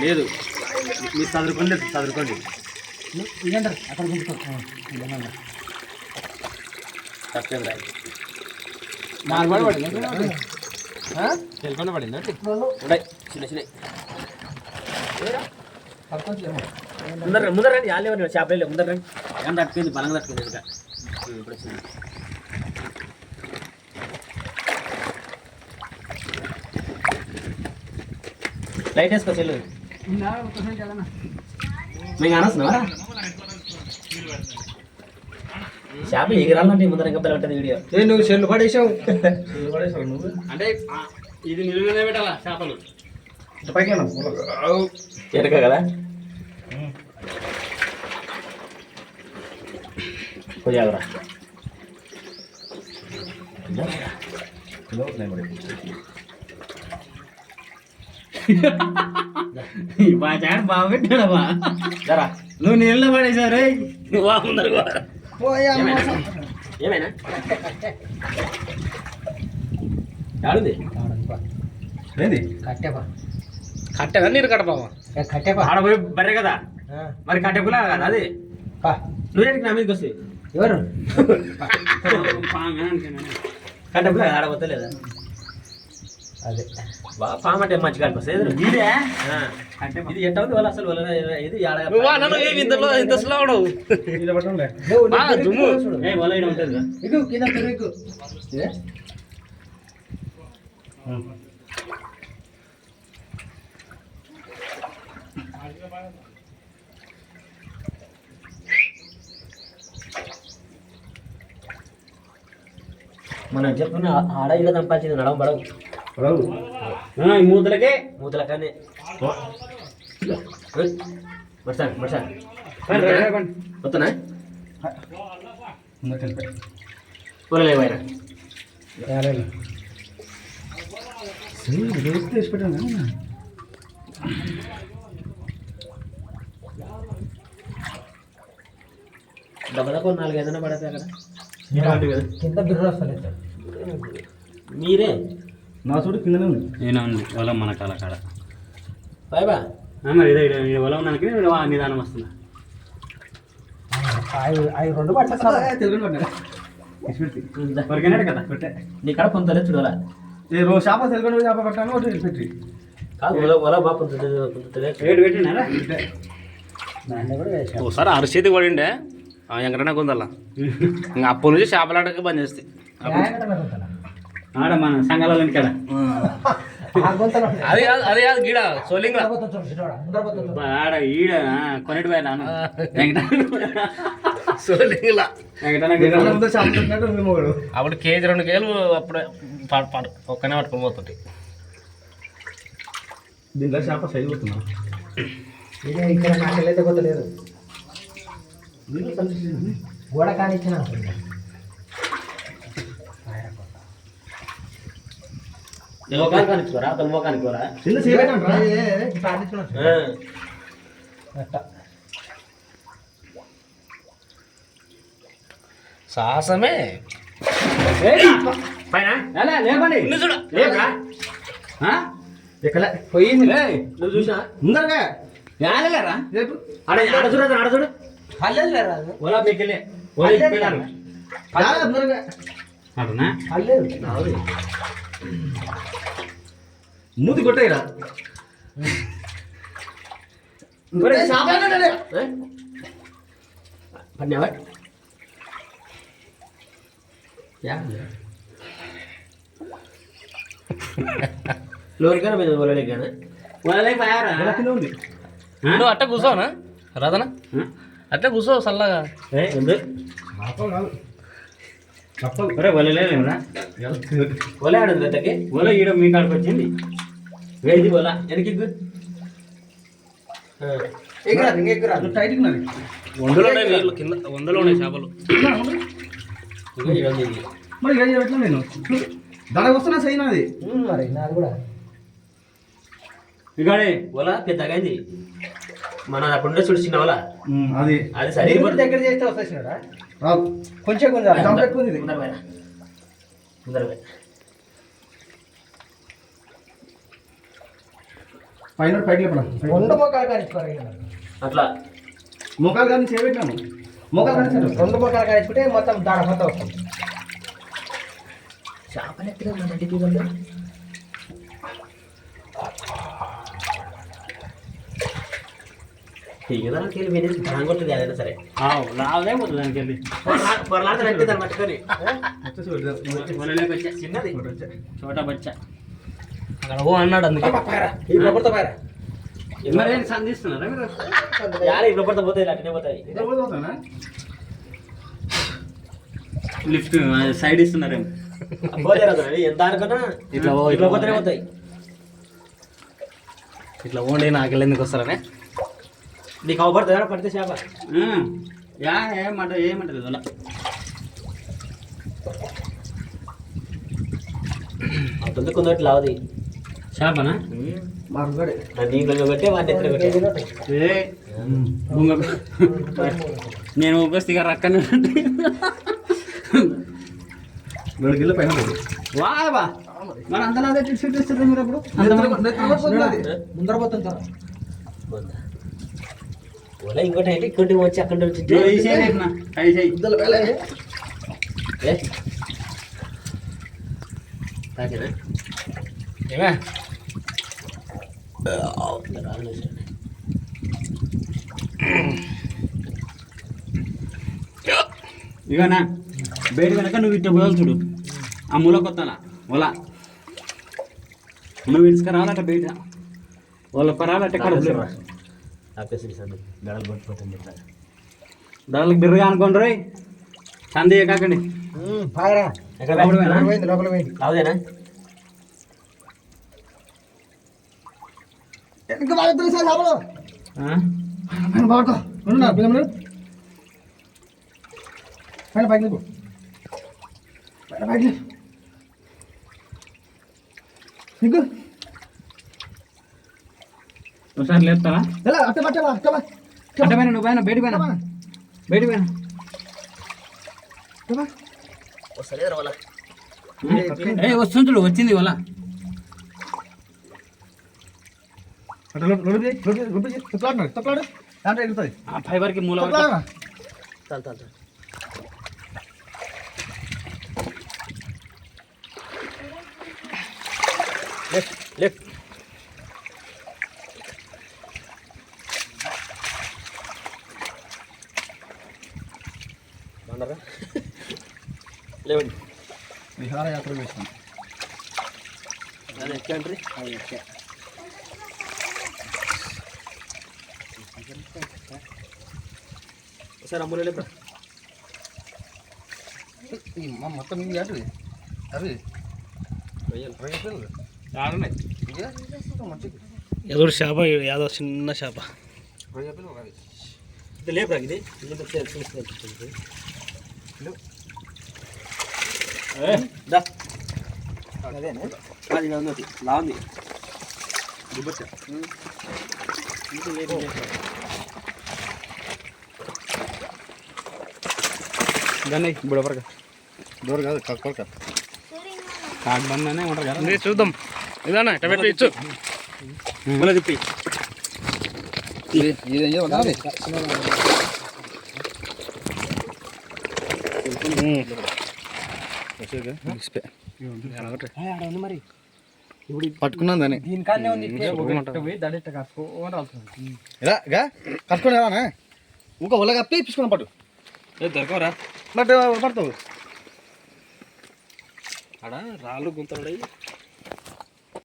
లేదు మీరు చదువుకోండి అక్కడ తప్పేం రాయి నాలుగు పడింది తెలుసుకొని పడింది చిన్న చిన్న ముందర రండి ఆలేవారు చేపలే ముందర రండి ఏం తట్టుకుంది బలంగా తట్టుకుంది ఇంకా ఇప్పుడు వచ్చింది లైట్ వేసుకో చెల్లు మీకు అనొస్తున్నావా చేపలు ఎగిరాలంటే ముందర ఇంకా ఉంటుంది వీడియో నువ్వు చెల్లు పడేసావు నువ్వు అంటే ఇది నిలువనే పెట్టాలా చేపలు పైకి ఎరక కదా కొద్దిగా మా చాడు బాగా పెట్టాడమ్మా జరా నువ్వు నీళ్ళలో పడేసావు రే నువ్వు బాగుందరు ఏమైనా ఆడుంది ఏంది కట్టెదా నీరు కట్టపావా ఆడపోయి బర్రె కదా మరి కట్టెపులా కదా అది నువ్వు నా మీదకి వస్తే ఎవరు కట్టెపులా ఆడపోతలేదా అదే పాము అంటే మంచి కాడికి వస్తుంది ఇదే ఇది ఎట్ట ఉంది వాళ్ళు అసలు ఇది ఇంత స్లో మనం చెప్పుకున్న ఆడ ఇలా సంపాదించింది నడవ పడవు మూతలకనే వస్తున్నా కూరలేమైనా తీసి పెట్టాను డబ్బలకు 4-5 పడతాయి అక్కడ కింద బిర్ర వస్తలేదు మీరే నా చూడు కిందనే ఉంది నేను ఉంది వలం మన కాల కాడ బాయ్ మరి ఇదే వలం ఉన్నానికి నిదానం వస్తున్నా అవి రెండు పట్టాలి తెలుగు వరకైనా కదా నీ కడ పొందలే చూడాలా రోజు చేప తెలుగు చేప పట్టాను ఒకటి పెట్టి కాదు ఒలా బాగా పొందుతుంది రేటు పెట్టినారా దాన్ని కూడా వేసాం ఒకసారి అరిచేతి పడిండే వెంకటన్న కొందల్లా ఇంకా అప్పటి నుంచి చేపలాటకి బంద్ చేస్తాయి ఆడ మన సంఘాల కదా అది కాదు గీడ సోలింగ్ ఆడ ఈడ కొనిటి పోయినా సోలింగ్ అప్పుడు కేజీ 2 కేజీలు అప్పుడే ఒక్కనే పట్టుకొని పోతుంటే దీంట్లో చేప సైజు పోతున్నా ఇక్కడ నాకెళ్ళైతే పోతలేదు గోడ కానిచ్చిన కానిచ్చుకోరా అతను మోకానికోరా చిన్న సాహసమే పైన లేపండి ఇక్కడ పోయింది నువ్వు చూసా ముందరగా లేరా ఆడ చూడ పల్లెలు ఓలా మీకెళ్ళే ముందరగా అటునా పల్లెలు మూతి కొట్టేరా పన్నావా లోరికైనా మీద ఒలలేకైనా వలలేకపోయారా ఉంది నువ్వు అట్ట కూర్చోనా రాదనా అట్లా కూర్చో చల్లగా వలలేరా ఒల ఆడదు గతకి వల ఈడ మీ కాడికి వచ్చింది వేది ఒల వెనక్కి టైట్ వందలోనే నీళ్ళు కింద వందలోనే చేపలు మరి ఎట్లా నేను దానికి వస్తున్నా సైన్ అది మరి నాది కూడా ఇగాడే ఒల పెద్దగైంది మన అప్పుడు చూడు చిన్న ఒల అది అది సరే దగ్గర చేస్తే వస్తాడా కొంచెం ఎక్కువ ఉంది పైన పైకి లేపరా రెండు మొక్కలు కానిచ్చుకోరా అట్లా మోకాలు కానీ చేయబెట్టాము మోకాలు కానీ రెండు మొక్కలు కానిచ్చుకుంటే మొత్తం దాడ మొత్తం వస్తుంది చేపలు ఎక్కడ మన తీగదానికి వెళ్ళి వినేసి బాగా కొడుతుంది ఏదైనా సరే రావదే పోతుంది దానికి వెళ్ళి పొరలాడుతారు అంటే దాన్ని పట్టుకొని చిన్నది చోట బచ్చా అక్కడ ఓ అన్నాడు అందుకే ఈ లోపలతో పారా మరేం సంధిస్తున్నారా మీరు యారే ఇప్పుడు పడితే పోతాయి అట్నే పోతాయి లిఫ్ట్ సైడ్ ఇస్తున్నారేమో పోతాయి ఎంత అనుకున్నా ఇట్లా ఇట్లా పోతేనే పోతాయి ఇట్లా ఓండి నాకు ఎందుకు వస్తారనే నీకు అవపడుతుందా పడితే చేప ఏమంటది అలా అవుతుంది కొందటి లావది చేపనా దీంట్లో పెట్టే వాడిని ఎత్తున పెట్టే నేను ఉపస్థిగా రక్కనే 2 కిలో పైన వా బా మరి అంతలా అదే షూట్ చేస్తారు మీరు అప్పుడు ముందర పోతుంది సార్ ఓలా ఇంకోటి అయితే ఇంకోటి వచ్చి అక్కడ నుంచి ఏమే ఇవనా బయట కనుక నువ్వు ఇట్ట పోయాలి చూడు ఆ మూల కొత్తలా ఓలా నువ్వు ఇసుక రావాలంటే బయట వాళ్ళ పరాలంటే కడుపు దళాలకు బిర్రగా అనుకోండి రోయ్ సందే కాకండి పాయరా లోపల పోయింది లావుదేనా ఇంకా బాగా సార్ లోపల పైన బాగుంటా పైన పైకి లేపు పైన పైకి లేపు నీకు ఒకసారి లేపుతారా ఎలా అట్ట పట్టవా అంటే పైన నువ్వు పైన బయట పైన బయట పైన వస్తలేదు వాళ్ళ వస్తుంది చూడు వచ్చింది వాళ్ళ తప్పలాడు దాంట్లో ఎగురుతుంది ఆ ఫైబర్కి మూల చాలు చాలు చాలు లెఫ్ట్ బాగున్నారా లేవండి విహారయాత్ర వేస్తాం అది ఎక్కండి ఒకసారి అమ్ములు లేపా మొత్తం ఇది అటు అవి ఎదురు చేప యాదో చిన్న చేప లేపరా ఇది చూస్తుంది అది ఉన్నది లాంది దాన్ని బుడపరక దూరం కాదు కక్క కాకు బంద్ అనే ఉంటారు కదా చూద్దాం ఇదానా టమాటో ఇచ్చు మళ్ళీ చెప్పి ఇదేం చేయాలి మరి పట్టుకున్నాను దాన్ని దీనికాన్నే ఉంది ఇలా కట్టుకుని రానా ఇంకా ఒళ్ళ కప్పి తీసుకున్నా పట్టు దొరకవరా బట్ పడతావు ఆడ రాళ్ళు గుంతలు